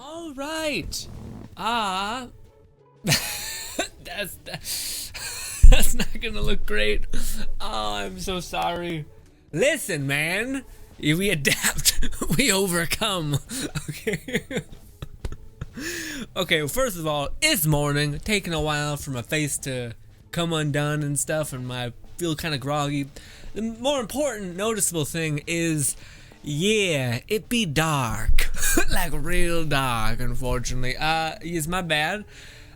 All right. Ah, that's that's not gonna look great. Oh, I'm so sorry. Listen, man. We adapt. We overcome. Okay. Okay. Well, first of all, it's morning. Taking a while for my face to come undone and stuff, and I feel kind of groggy. The more important, noticeable thing is, yeah, it be dark. Like real dark, unfortunately. Is my bad?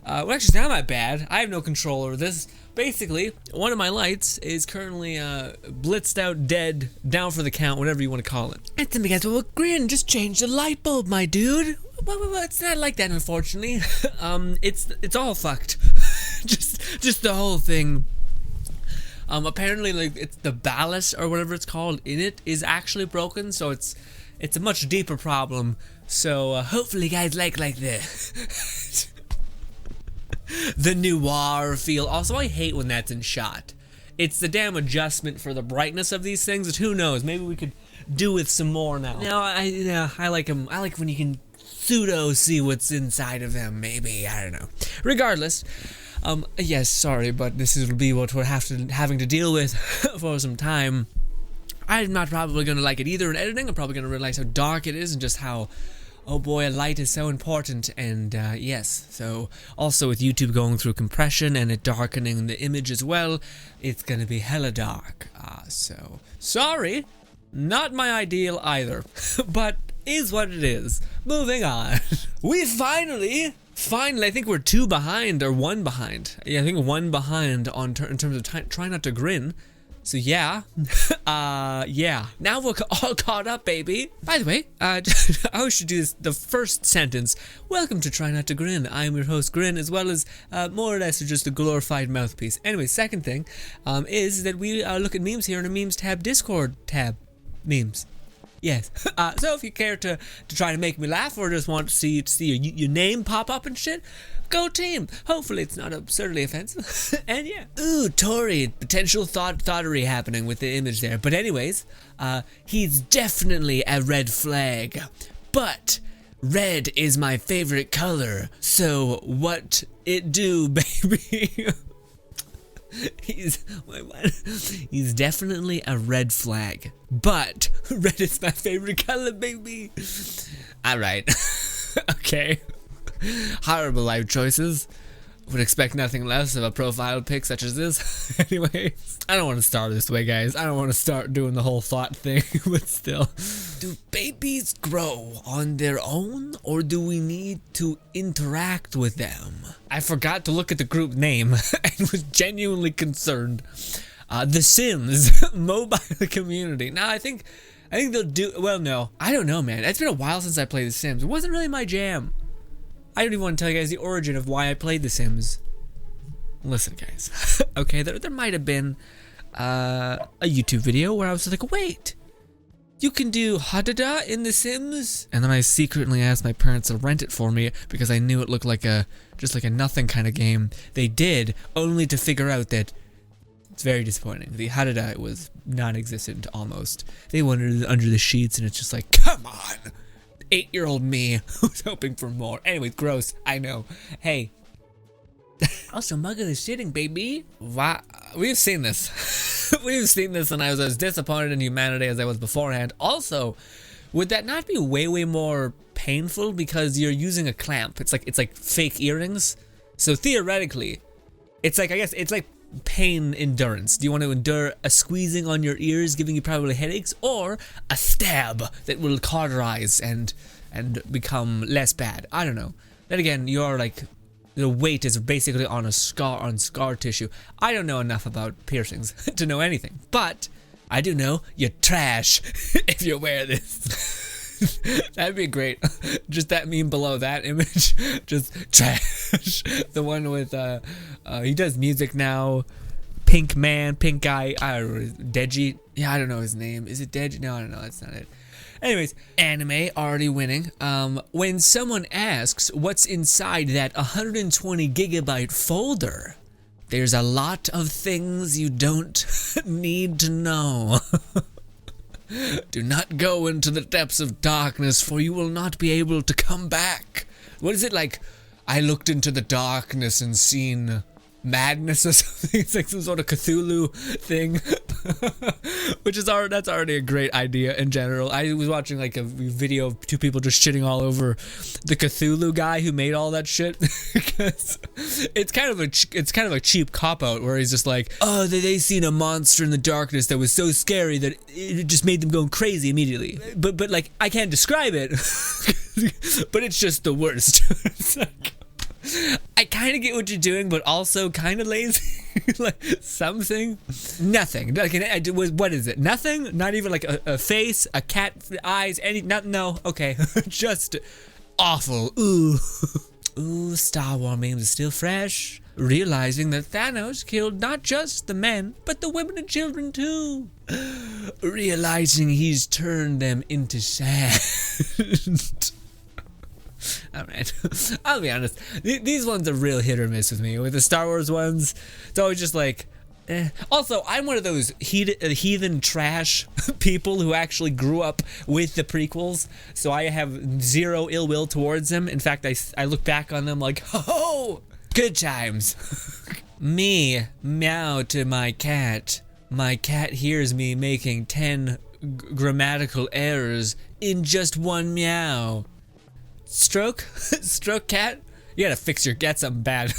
Well, actually, it's not my bad. I have no control over this. Basically, one of my lights is currently blitzed out, dead, down for the count, whatever you want to call it. And then guys, well, Grin, just change the light bulb, my dude. Well, it's not like that, unfortunately. It's all fucked. just the whole thing. Apparently, like, it's the ballast or whatever it's called in it is actually broken, so it's a much deeper problem. So hopefully, you guys like this. The noir feel. Also, I hate when that's in shot. It's the damn adjustment for the brightness of these things. But who knows? Maybe we could do with some more now. No, I like them. I like when you can pseudo see what's inside of them. Maybe, I don't know. Regardless. Yes, sorry, but this will be what we're having to deal with for some time. I'm not probably going to like it either in editing. I'm probably going to realize how dark it is and just how, oh boy, light is so important. And yes, so also with YouTube going through compression and it darkening the image as well, it's going to be hella dark. So, sorry, not my ideal either, but is what it is. Moving on. We finally, I think we're 2 behind or 1 behind. Yeah, I think 1 behind in terms of try not to grin. So yeah, yeah. Now we're all caught up, baby. By the way, I should do this, the first sentence. Welcome to Try Not to Grin. I'm your host, Grin, as well as more or less just a glorified mouthpiece. Anyway, second thing is that we look at memes here in a memes tab, Discord tab, memes. Yes. So if you care to try to make me laugh or just want to see your name pop up and shit, go team. Hopefully it's not absurdly offensive. And yeah. Ooh, Tori, potential thoughtery happening with the image there. But anyways, he's definitely a red flag. But red is my favorite color. So what it do, baby? He's definitely a red flag, but red is my favorite color, baby. All right. Okay. Horrible life choices. Would expect nothing less of a profile pic such as this. Anyway, I don't want to start this way, guys. I don't want to start doing the whole thought thing, but still. Do babies grow on their own, or do we need to interact with them? I forgot to look at the group name and was genuinely concerned. The Sims mobile community. Now, I think they'll do. Well, no, I don't know, man. It's been a while since I played The Sims. It wasn't really my jam. I don't even want to tell you guys the origin of why I played The Sims. Listen, guys. Okay, there might have been a YouTube video where I was like, wait, you can do hadada in The Sims? And then I secretly asked my parents to rent it for me because I knew it looked like just like a nothing kind of game. They did, only to figure out that it's very disappointing. The hadada was non-existent almost. They wandered under the sheets and it's just like, come on! 8-year-old me who's hoping for more. Anyways, gross. I know. Hey. Also, mug of the shitting, baby. Wow. We've seen this. We've seen this, and I was as disappointed in humanity as I was beforehand. Also, would that not be way more painful because you're using a clamp? It's like fake earrings. So theoretically, it's like, I guess it's like pain endurance. Do you want to endure a squeezing on your ears giving you probably headaches, or a stab that will cauterize and become less bad? I don't know. Then again, you're like, the weight is basically on scar tissue. I don't know enough about piercings to know anything, but I do know you're trash if you wear this. That'd be great. Just that meme below that image. Just trash. The one with he does music now. Pink man, pink guy. I don't know. Deji. Yeah, I don't know his name. Is it Deji? No, I don't know. That's not it. Anyways, anime already winning. When someone asks what's inside that 120 gigabyte folder, there's a lot of things you don't need to know. Do not go into the depths of darkness, for you will not be able to come back. what is it like? I looked into the darkness and seen madness or something. It's like some sort of Cthulhu thing. Which is that's already a great idea in general. I was watching like a video of two people just shitting all over the Cthulhu guy who made all that shit. Because it's kind of a cheap cop out where he's just like, oh, they seen a monster in the darkness that was so scary that it just made them go crazy immediately. But like I can't describe it. But it's just the worst. It's like, I kind of get what you're doing, but also kind of lazy. Like something, nothing. Like what is it? Nothing. Not even like a face, a cat, eyes, any. No. Okay, just awful. Ooh, ooh. Star Wars memes are still fresh. Realizing that Thanos killed not just the men, but the women and children too. Realizing he's turned them into sand. Alright, I'll be honest, these ones are real hit or miss with me. With the Star Wars ones, it's always just like, eh. Also, I'm one of those heathen trash people who actually grew up with the prequels, so I have zero ill will towards them. In fact, I look back on them like, oh, good times. Me, meow to my cat. My cat hears me making 10 grammatical errors in just one meow. Stroke cat. You gotta fix your cat something bad.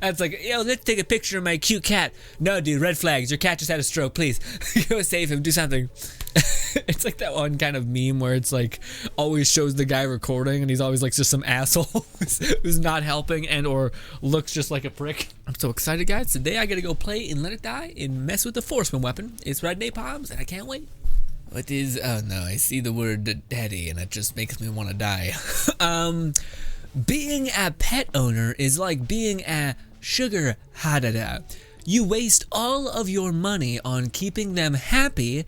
That's like, yo, let's take a picture of my cute cat. No, dude, red flags. Your cat just had a stroke. Please, go save him. Do something. It's like that one kind of meme where it's like always shows the guy recording and he's always like just some asshole who's not helping and or looks just like a prick. I'm so excited, guys. Today I gotta go play and Let It Die and mess with the Forceman weapon. It's red napalms and I can't wait. What is, oh no, I see the word daddy and it just makes me want to die. Being a pet owner is like being a sugar hadada. You waste all of your money on keeping them happy,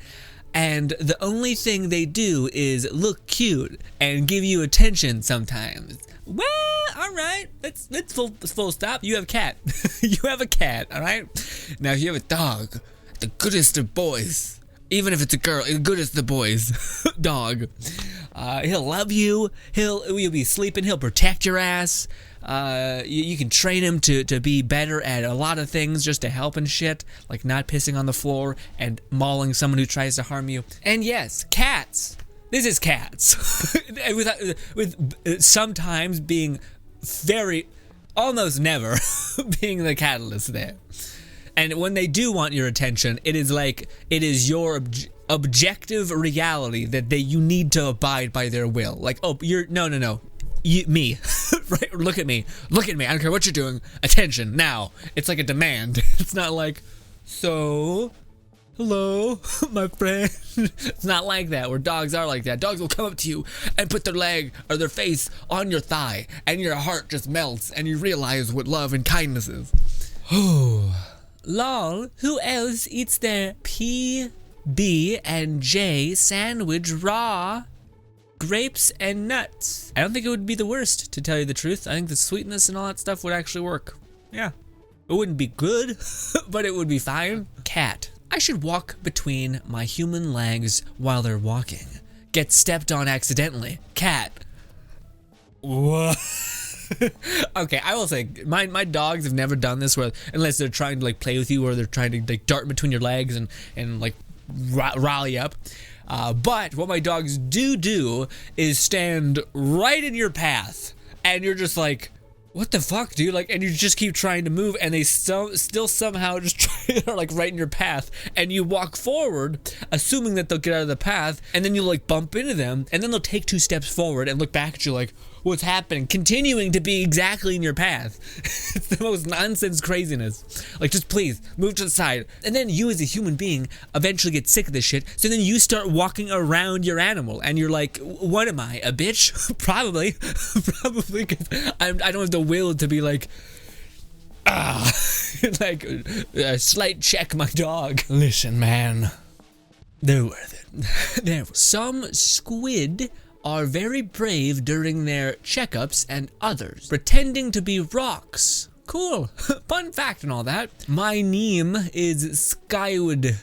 and the only thing they do is look cute and give you attention sometimes. Well, alright, let's full stop. You have a cat. You have a cat, alright? Now if you have a dog, the goodest of boys. Even if it's a girl, as good as the boys. Dog. He'll love you. You'll be sleeping. He'll protect your ass. You can train him to be better at a lot of things just to help and shit. Like not pissing on the floor and mauling someone who tries to harm you. And yes, cats. This is cats. with sometimes being almost never being the catalyst there. And when they do want your attention, it is your objective reality that you need to abide by their will. Like, oh, no. Me, right? Look at me. I don't care what you're doing. Attention, now. It's like a demand. It's not like, so, hello, my friend. It's not like that, where dogs are like that. Dogs will come up to you and put their leg or their face on your thigh, and your heart just melts, and you realize what love and kindness is. Oh. Lol, who else eats their P, B, and J sandwich raw? Grapes and nuts. I don't think it would be the worst, to tell you the truth. I think the sweetness and all that stuff would actually work. Yeah. It wouldn't be good, but it would be fine. Cat. I should walk between my human legs while they're walking. Get stepped on accidentally. Cat. What? Okay, I will say my dogs have never done this unless they're trying to like play with you or they're trying to like dart between your legs and like rile you up. But what my dogs do is stand right in your path and you're just like, what the fuck, dude? Like, and you just keep trying to move and they still somehow just are like right in your path, and you walk forward assuming that they'll get out of the path, and then you'll like bump into them and then they'll take 2 steps forward and look back at you like, what's happening? Continuing to be exactly in your path. It's the most nonsense craziness. Like, just please move to the side. And then you as a human being eventually get sick of this shit, so then you start walking around your animal and you're like, what am I, a bitch? Probably, because I don't have the will to be like, like slight check my dog. Listen, man, they're worth it. Some squid are very brave during their checkups, and others pretending to be rocks. Cool. Fun fact and all that. My name is Skyward.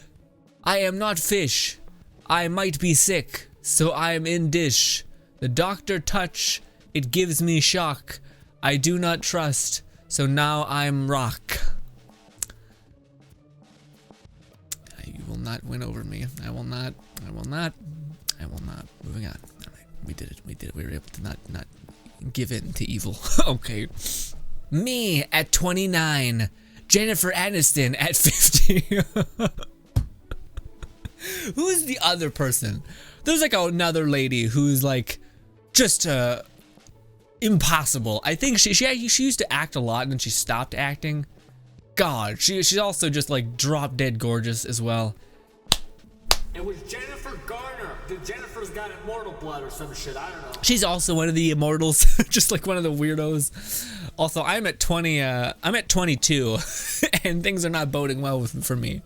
I am not fish. I might be sick, so I am in dish. The doctor touch It gives me shock. I do not trust, so now I'm rock. You will not win over me. I will not. Moving on. All right, we did it. We were able to not give in to evil. Okay. Me at 29. Jennifer Aniston at 50. Who's the other person? There's like another lady who's like just impossible. I think she used to act a lot and then she stopped acting. God, she's also just like drop dead gorgeous as well. It was Jennifer Garner. The Jennifer's got immortal blood or some shit. I don't know. She's also one of the immortals, just like one of the weirdos. Also, I'm at 22, and things are not boding well for me.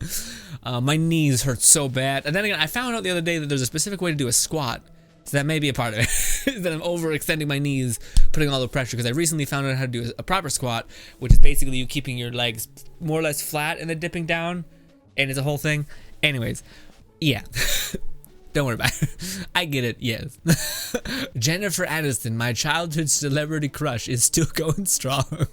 My knees hurt so bad. And then again, I found out the other day that there's a specific way to do a squat. So that may be a part of it. That I'm overextending my knees, putting all the pressure. Because I recently found out how to do a proper squat, which is basically you keeping your legs more or less flat and then dipping down. And it's a whole thing. Anyways, yeah. Don't worry about it. I get it, yes. Jennifer Aniston, my childhood celebrity crush, is still going strong.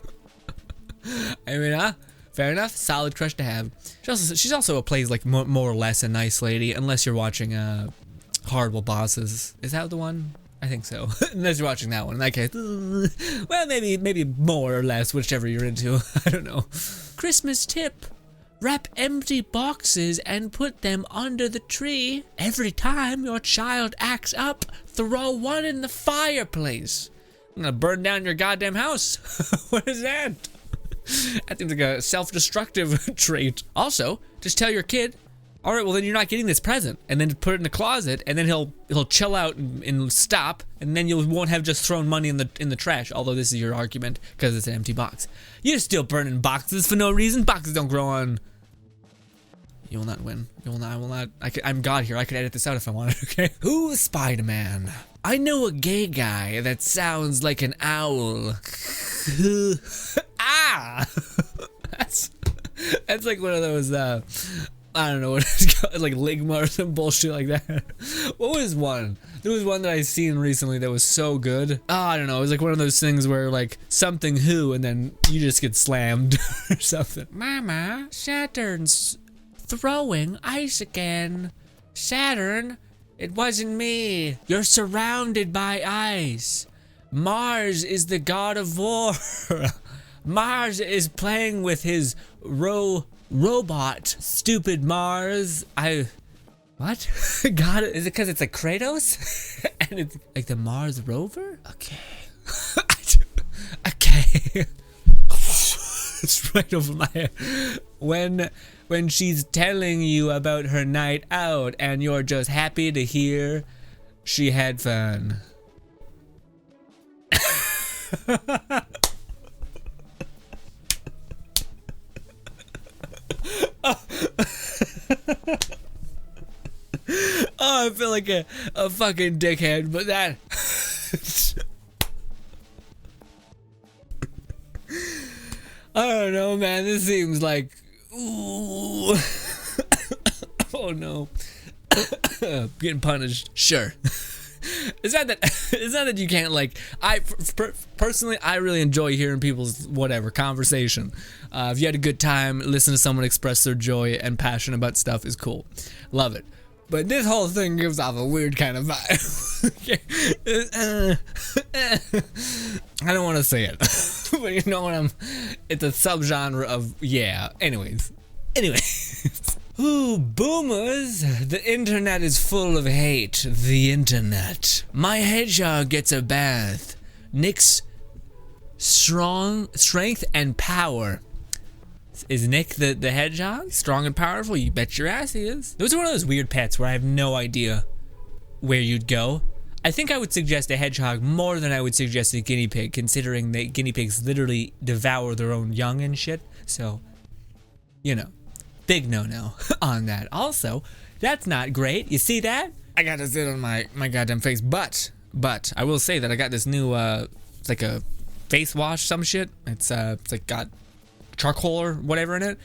I mean, fair enough. Solid crush to have. She's also plays like more or less a nice lady, unless you're watching Horrible Bosses. Is that the one? I think so. Unless you're watching that one. In that case, well, maybe more or less, whichever you're into. I don't know. Christmas tip. Wrap empty boxes and put them under the tree. Every time your child acts up, throw one in the fireplace. I'm gonna burn down your goddamn house. What is that? That seems like a self-destructive trait. Also, just tell your kid, all right, well then you're not getting this present, and then put it in the closet, and then he'll chill out and stop, and then you won't have just thrown money in the trash. Although this is your argument because it's an empty box. You're still burning boxes for no reason. Boxes don't grow on. You will not win. You will not. I will not. I'm God here. I could edit this out if I wanted. Okay. Who's Spider-Man? I know a gay guy that sounds like an owl. Ah. That's like one of those. I don't know what it's called, like Ligma or some bullshit like that. What was one? There was one that I seen recently that was so good. Oh, I don't know. It was like one of those things where like something who, and then you just get slammed or something. Mama, Saturn's throwing ice again. Saturn, it wasn't me. You're surrounded by ice. Mars is the god of war. Mars is playing with his robot. Stupid Mars. What? Got it? Is it because it's like Kratos? And it's like the Mars rover? Okay. Okay. It's right over my head. When she's telling you about her night out and you're just happy to hear she had fun. Oh, I feel like a fucking dickhead, but that... I don't know, man. This seems like... Ooh. Oh, no. Getting punished. Sure. It's not that you can't, like... Personally, I really enjoy hearing people's whatever conversation. If you had a good time, listen to someone express their joy and passion about stuff is cool. Love it. But this whole thing gives off a weird kind of vibe. I don't want to say it. But you know what it's a subgenre of, yeah. Anyways. Ooh, boomers. The internet is full of hate. The internet. My hedgehog gets a bath. Nick's strength and power. Is Nick the hedgehog strong and powerful? You bet your ass he is. Those are one of those weird pets where I have no idea where you'd go. I think I would suggest a hedgehog more than I would suggest a guinea pig, considering that guinea pigs literally devour their own young and shit. So, you know, big no-no on that. Also, that's not great. You see that? I got to sit on my goddamn face. But I will say that I got this new, it's like a face wash, some shit. It's like got charcoal or whatever in it.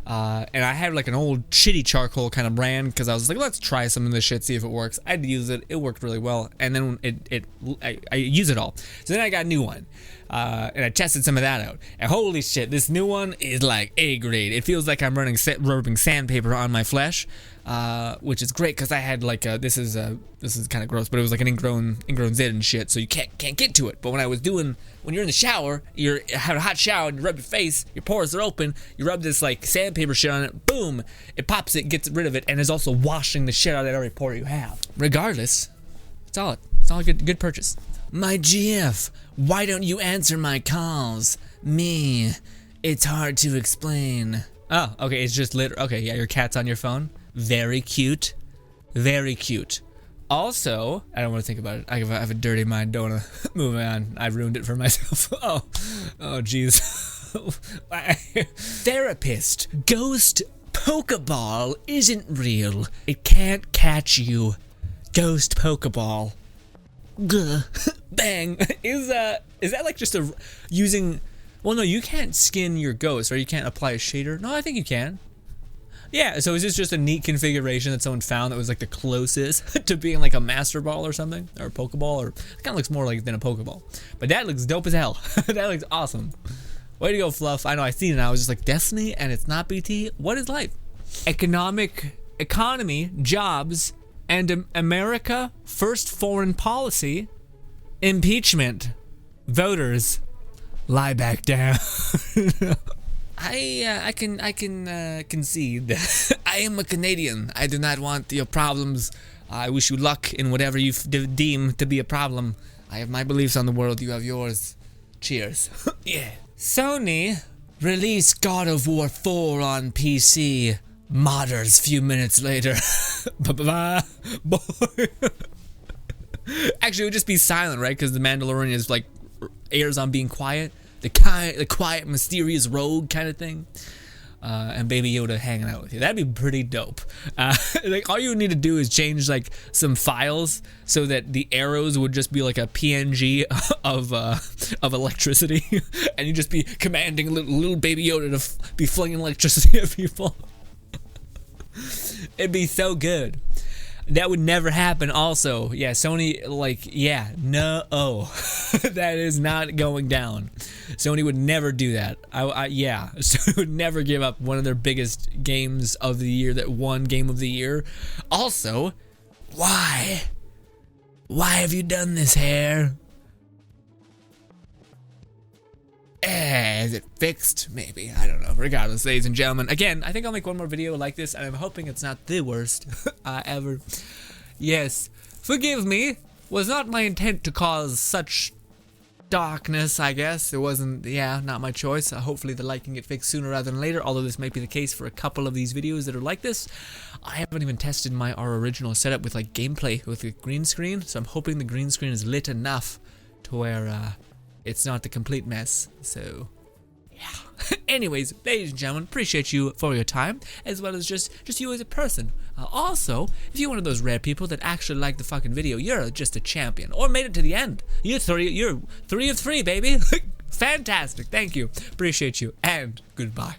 And I had like an old shitty charcoal kind of brand because I was like, let's try some of this shit, see if it works. I'd use it. It worked really well. And then I use it all. So then I got a new one. And I tested some of that out. And holy shit, this new one is like A grade. It feels like I'm rubbing sandpaper on my flesh, which is great because I had like this is kind of gross, but it was like an ingrown zit and shit, so you can't get to it. But when you're in the shower, you have a hot shower and you rub your face, your pores are open, you rub this like sandpaper shit on it, boom, it pops it, gets rid of it, and is also washing the shit out of every pore you have. Regardless, it's all a good purchase. My GF, why don't you answer my calls? Me, it's hard to explain. Oh, okay, it's just okay, yeah, your cat's on your phone. Very cute. Very cute. Also, I don't want to think about it. I have a dirty mind, don't want to move on. I ruined it for myself. Oh, jeez. Therapist, ghost Pokeball isn't real. It can't catch you. Ghost Pokeball. Gah. Bang. Is that like just using? Well, no, you can't skin your ghost, or you can't apply a shader. No, I think you can. Yeah, so is this just a neat configuration that someone found that was like the closest to being like a Master Ball or something? Or a Pokeball? Or it kind of looks more like than a Pokeball. But that looks dope as hell. That looks awesome. Way to go, Fluff. I know, I seen it and I was just like, Destiny and it's not BT? What is life? Economy, jobs, and America, first foreign policy, impeachment, voters, lie back down. I can concede that I am a Canadian. I do not want your problems. I wish you luck in whatever you deem to be a problem. I have my beliefs on the world. You have yours. Cheers. Yeah. Sony release God of War 4 on PC. Modders few minutes later. Bye boy. Actually, it would just be silent, right? Because the Mandalorian is like airs on being quiet. The quiet, mysterious rogue kind of thing, and Baby Yoda hanging out with you. That'd be pretty dope. Like all you would need to do is change like some files so that the arrows would just be like a PNG of electricity, and you just be commanding little Baby Yoda to be flinging electricity at people. It'd be so good. That would never happen also. Yeah, Sony, like, yeah, no. That is not going down. Sony would never do that. Yeah, Sony would never give up one of their biggest games of the year that won Game of the Year. Also, why? Why have you done this, hair? Is it fixed? Maybe. I don't know. Regardless, ladies and gentlemen. Again, I think I'll make one more video like this, and I'm hoping it's not the worst ever. Yes. Forgive me. Was not my intent to cause such darkness, I guess. It wasn't, yeah, not my choice. Hopefully the light can get fixed sooner rather than later, although this might be the case for a couple of these videos that are like this. I haven't even tested our original setup with like gameplay with the green screen, so I'm hoping the green screen is lit enough to where it's not the complete mess. So yeah. Anyways, ladies and gentlemen, appreciate you for your time, as well as just you as a person. Also, if you're one of those rare people that actually like the fucking video, you're just a champion, or made it to the end. You're 3 of 3, baby. Fantastic. Thank you. Appreciate you, and goodbye.